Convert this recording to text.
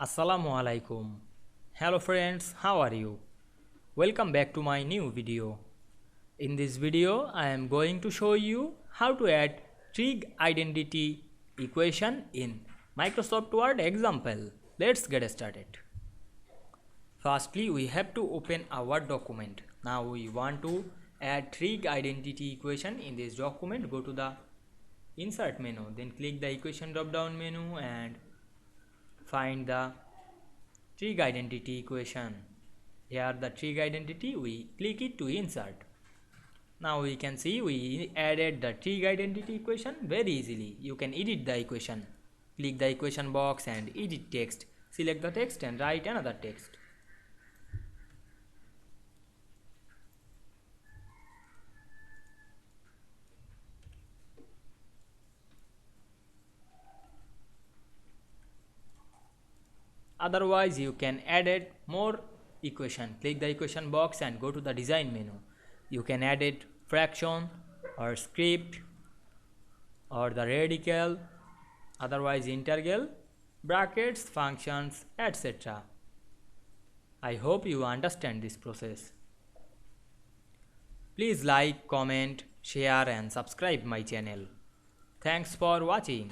Assalamu Walaikum. Hello friends, how are you? Welcome back to my new video. In this video, I am going to show you how to add trig identity equation in Microsoft Word example. Let's get started. Firstly, we have to open our Word document. Now we want to add trig identity equation in this document. Go to the insert menu, then click the equation drop down menu and find the trig identity equation. Here the trig identity, we click it to insert. Now we can see we added the trig identity equation very easily. You can edit the equation. Click the equation box and edit text. Select the text and write another text. Otherwise, you can add more equation. Click the equation box and go to the design menu. You can add it fraction or script or the radical, otherwise integral, brackets, functions, etc. I hope you understand this process. Please like, comment, share and subscribe my channel. Thanks for watching.